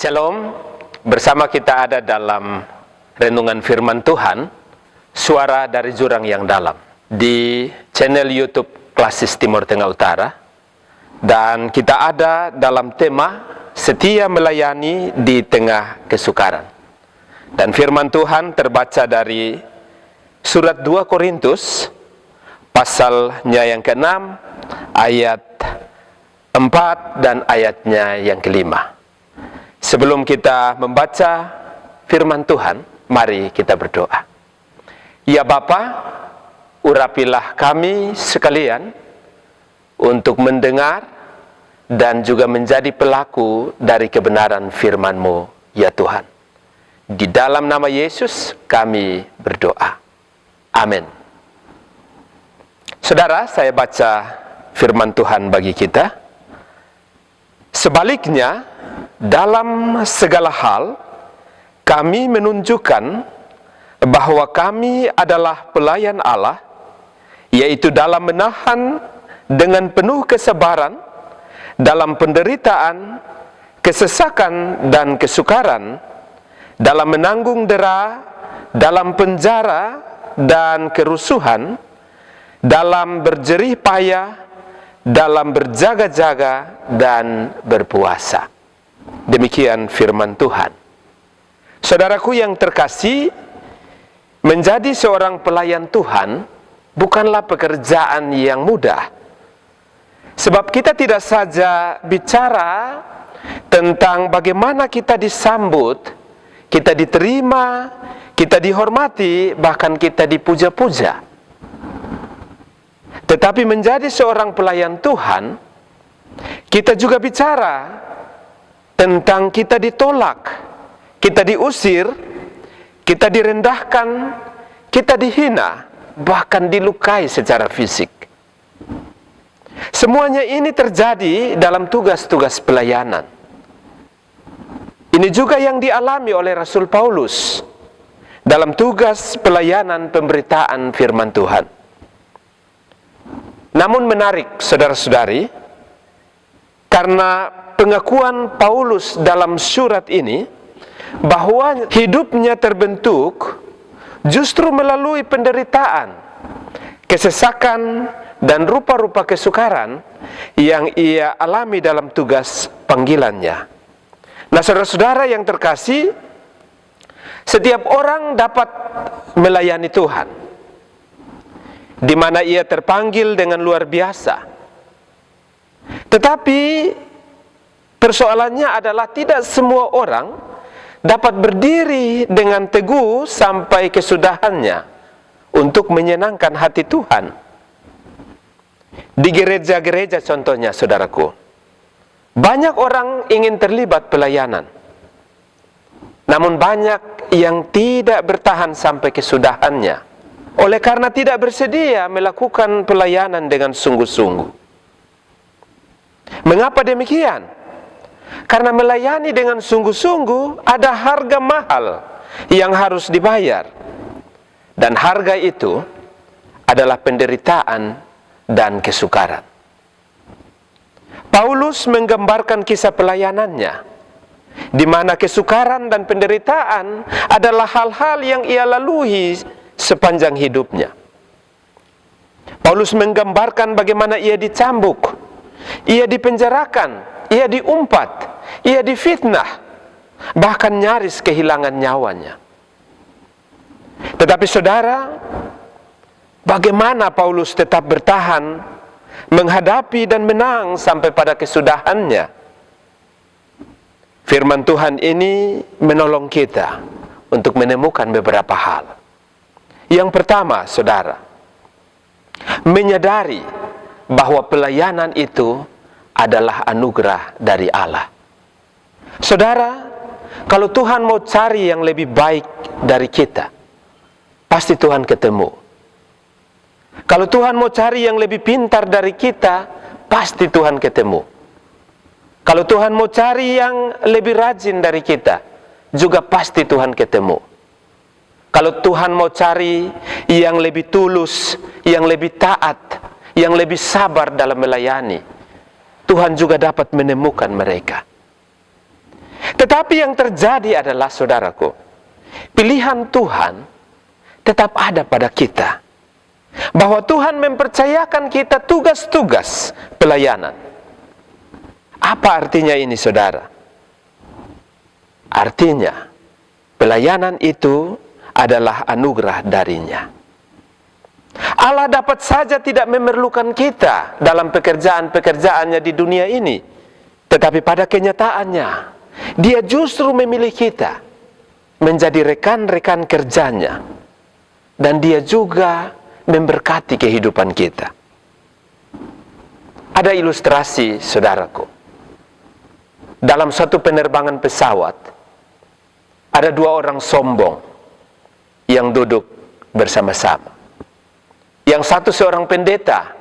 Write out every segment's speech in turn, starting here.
Shalom, bersama kita ada dalam renungan firman Tuhan, Suara dari Jurang yang Dalam, di channel YouTube Klasis Timur Tengah Utara. Dan kita ada dalam tema Setia Melayani di Tengah Kesukaran. Dan firman Tuhan terbaca dari surat 2 Korintus, pasalnya yang ke-6, ayat 4 dan ayatnya yang ke-5. Sebelum kita membaca firman Tuhan, mari kita berdoa. Ya Bapa, urapilah kami sekalian untuk mendengar dan juga menjadi pelaku dari kebenaran firman-Mu, ya Tuhan. Di dalam nama Yesus kami berdoa. Amin. Saudara, saya baca firman Tuhan bagi kita. Sebaliknya, dalam segala hal, kami menunjukkan bahwa kami adalah pelayan Allah, yaitu dalam menahan dengan penuh kesabaran, dalam penderitaan, kesesakan, dan kesukaran, dalam menanggung dera, dalam penjara, dan kerusuhan, dalam berjerih payah, dalam berjaga-jaga, dan berpuasa. Demikian firman Tuhan. Saudaraku yang terkasih, menjadi seorang pelayan Tuhan bukanlah pekerjaan yang mudah. Sebab kita tidak saja bicara tentang bagaimana kita disambut, kita diterima, kita dihormati, bahkan kita dipuja-puja. Tetapi menjadi seorang pelayan Tuhan, kita juga bicara tentang kita ditolak, kita diusir, kita direndahkan, kita dihina, bahkan dilukai secara fisik. Semuanya ini terjadi dalam tugas-tugas pelayanan. Ini juga yang dialami oleh Rasul Paulus dalam tugas pelayanan pemberitaan firman Tuhan. Namun menarik, saudara-saudari, karena pengakuan Paulus dalam surat ini bahwa hidupnya terbentuk justru melalui penderitaan, kesesakan, dan rupa-rupa kesukaran yang ia alami dalam tugas panggilannya. Nah, saudara-saudara yang terkasih, setiap orang dapat melayani Tuhan, di mana ia terpanggil dengan luar biasa. Tetapi persoalannya adalah tidak semua orang dapat berdiri dengan teguh sampai kesudahannya untuk menyenangkan hati Tuhan. Di gereja-gereja contohnya, saudaraku, banyak orang ingin terlibat pelayanan, namun banyak yang tidak bertahan sampai kesudahannya, oleh karena tidak bersedia melakukan pelayanan dengan sungguh-sungguh. Mengapa demikian? Karena melayani dengan sungguh-sungguh ada harga mahal yang harus dibayar. Dan harga itu adalah penderitaan dan kesukaran. Paulus menggambarkan kisah pelayanannya, di mana kesukaran dan penderitaan adalah hal-hal yang ia lalui sepanjang hidupnya. Paulus menggambarkan bagaimana ia dicambuk, ia dipenjarakan, ia diumpat, ia difitnah, bahkan nyaris kehilangan nyawanya. Tetapi saudara, bagaimana Paulus tetap bertahan, menghadapi dan menang sampai pada kesudahannya? Firman Tuhan ini menolong kita untuk menemukan beberapa hal. Yang pertama, saudara, menyadari bahwa pelayanan itu adalah anugerah dari Allah. Saudara, kalau Tuhan mau cari yang lebih baik dari kita, pasti Tuhan ketemu. Kalau Tuhan mau cari yang lebih pintar dari kita, pasti Tuhan ketemu. Kalau Tuhan mau cari yang lebih rajin dari kita, juga pasti Tuhan ketemu. Kalau Tuhan mau cari yang lebih tulus, yang lebih taat, yang lebih sabar dalam melayani, Tuhan juga dapat menemukan mereka. Tetapi yang terjadi adalah, saudaraku, pilihan Tuhan tetap ada pada kita. Bahwa Tuhan mempercayakan kita tugas-tugas pelayanan. Apa artinya ini, saudara? Artinya, pelayanan itu adalah anugerah darinya. Allah dapat saja tidak memerlukan kita dalam pekerjaan-pekerjaannya di dunia ini. Tetapi pada kenyataannya, Dia justru memilih kita menjadi rekan-rekan kerjanya. Dan Dia juga memberkati kehidupan kita. Ada ilustrasi, saudaraku. Dalam suatu penerbangan pesawat, ada dua orang sombong yang duduk bersama-sama. Yang satu seorang pendeta,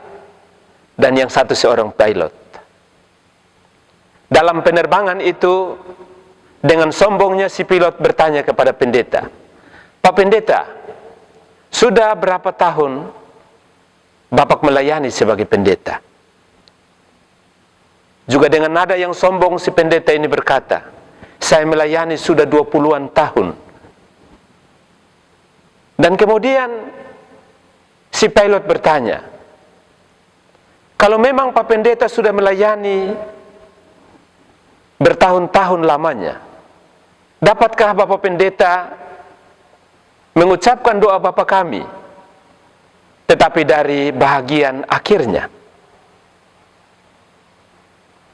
dan yang satu seorang pilot. Dalam penerbangan itu, dengan sombongnya si pilot bertanya kepada pendeta, "Pak Pendeta, sudah berapa tahun Bapak melayani sebagai pendeta?" Juga dengan nada yang sombong si pendeta ini berkata, "Saya melayani sudah 20-an tahun." Dan kemudian si pilot bertanya, "Kalau memang Pak Pendeta sudah melayani bertahun-tahun lamanya, dapatkah Bapak Pendeta mengucapkan doa Bapa kami, tetapi dari bahagian akhirnya?"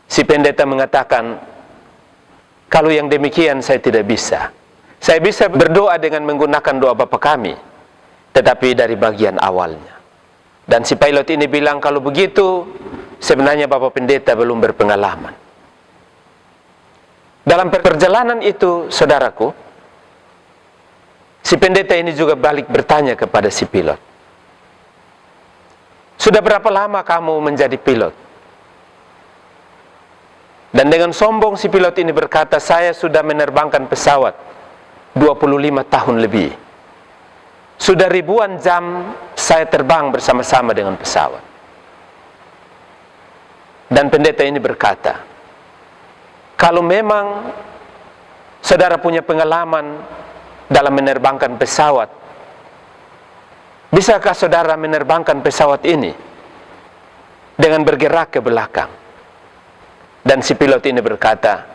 Si pendeta mengatakan, "Kalau yang demikian saya tidak bisa. Saya bisa berdoa dengan menggunakan doa Bapa kami, tetapi dari bagian awalnya." Dan si pilot ini bilang, "Kalau begitu, sebenarnya Bapak Pendeta belum berpengalaman." Dalam perjalanan itu, saudaraku, si pendeta ini juga balik bertanya kepada si pilot, "Sudah berapa lama kamu menjadi pilot?" Dan dengan sombong si pilot ini berkata, "Saya sudah menerbangkan pesawat 25 tahun lebih. Sudah ribuan jam saya terbang bersama-sama dengan pesawat." Dan pendeta ini berkata, "Kalau memang saudara punya pengalaman dalam menerbangkan pesawat, bisakah saudara menerbangkan pesawat ini dengan bergerak ke belakang?" Dan si pilot ini berkata,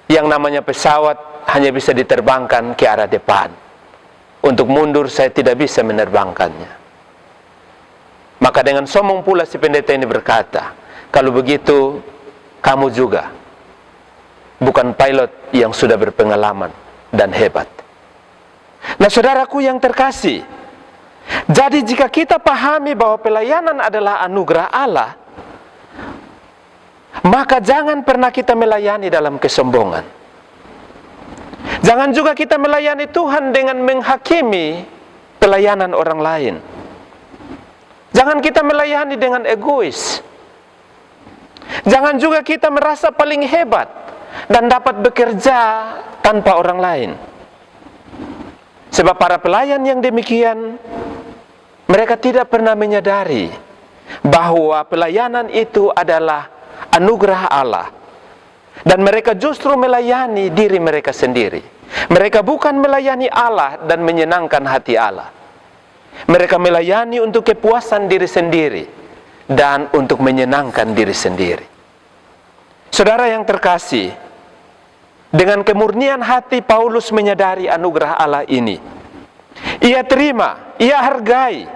"Yang namanya pesawat hanya bisa diterbangkan ke arah depan. Untuk mundur saya tidak bisa menerbangkannya." Maka dengan sombong pula si pendeta ini berkata, "Kalau begitu, kamu juga bukan pilot yang sudah berpengalaman dan hebat." Nah, saudaraku yang terkasih, jadi jika kita pahami bahwa pelayanan adalah anugerah Allah, maka jangan pernah kita melayani dalam kesombongan. Jangan juga kita melayani Tuhan dengan menghakimi pelayanan orang lain. Jangan kita melayani dengan egois. Jangan juga kita merasa paling hebat dan dapat bekerja tanpa orang lain. Sebab para pelayan yang demikian, mereka tidak pernah menyadari bahwa pelayanan itu adalah anugerah Allah. Dan mereka justru melayani diri mereka sendiri. Mereka bukan melayani Allah dan menyenangkan hati Allah. Mereka melayani untuk kepuasan diri sendiri dan untuk menyenangkan diri sendiri. Saudara yang terkasih, dengan kemurnian hati Paulus menyadari anugerah Allah ini. Ia terima, ia hargai,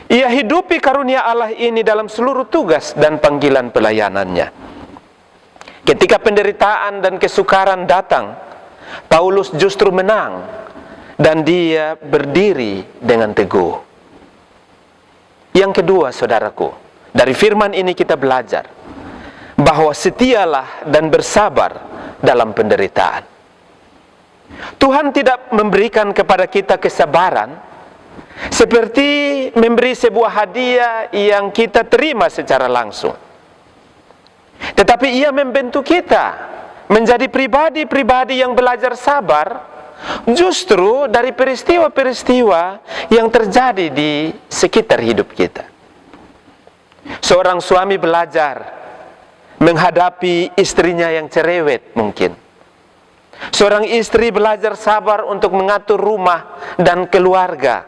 ia hidupi karunia Allah ini dalam seluruh tugas dan panggilan pelayanannya. Ketika penderitaan dan kesukaran datang, Paulus justru menang dan dia berdiri dengan teguh. Yang kedua, saudaraku, dari firman ini kita belajar bahwa setialah dan bersabar dalam penderitaan. Tuhan tidak memberikan kepada kita kesabaran seperti memberi sebuah hadiah yang kita terima secara langsung. Tetapi ia membentuk kita menjadi pribadi-pribadi yang belajar sabar justru dari peristiwa-peristiwa yang terjadi di sekitar hidup kita. Seorang suami belajar menghadapi istrinya yang cerewet mungkin. Seorang istri belajar sabar untuk mengatur rumah dan keluarga.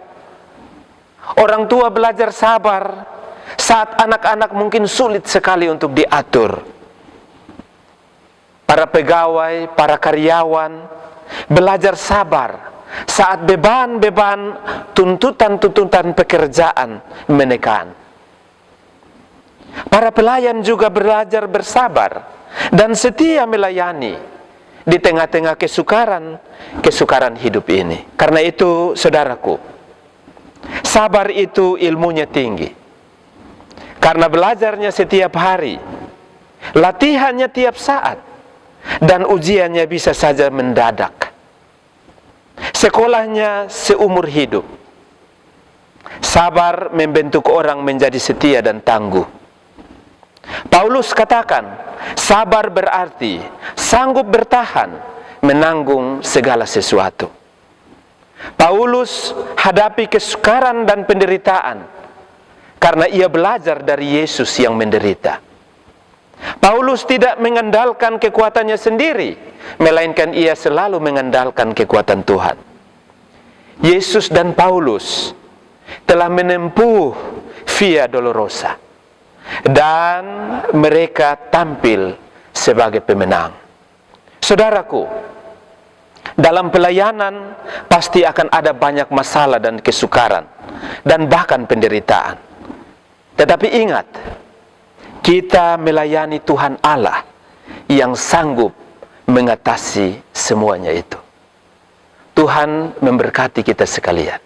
Orang tua belajar sabar saat anak-anak mungkin sulit sekali untuk diatur. Para pegawai, para karyawan belajar sabar saat beban-beban tuntutan-tuntutan pekerjaan menekan. Para pelayan juga belajar bersabar dan setia melayani di tengah-tengah kesukaran hidup ini. Karena itu, saudaraku, sabar itu ilmunya tinggi. Karena belajarnya setiap hari, latihannya tiap saat, dan ujiannya bisa saja mendadak. Sekolahnya seumur hidup. Sabar membentuk orang menjadi setia dan tangguh. Paulus katakan, sabar berarti sanggup bertahan, menanggung segala sesuatu. Paulus hadapi kesukaran dan penderitaan karena ia belajar dari Yesus yang menderita. Paulus tidak mengandalkan kekuatannya sendiri, melainkan ia selalu mengandalkan kekuatan Tuhan. Yesus dan Paulus telah menempuh Via Dolorosa, dan mereka tampil sebagai pemenang. Saudaraku, dalam pelayanan pasti akan ada banyak masalah dan kesukaran, dan bahkan penderitaan. Tetapi ingat, kita melayani Tuhan Allah yang sanggup mengatasi semuanya itu. Tuhan memberkati kita sekalian.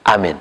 Amin.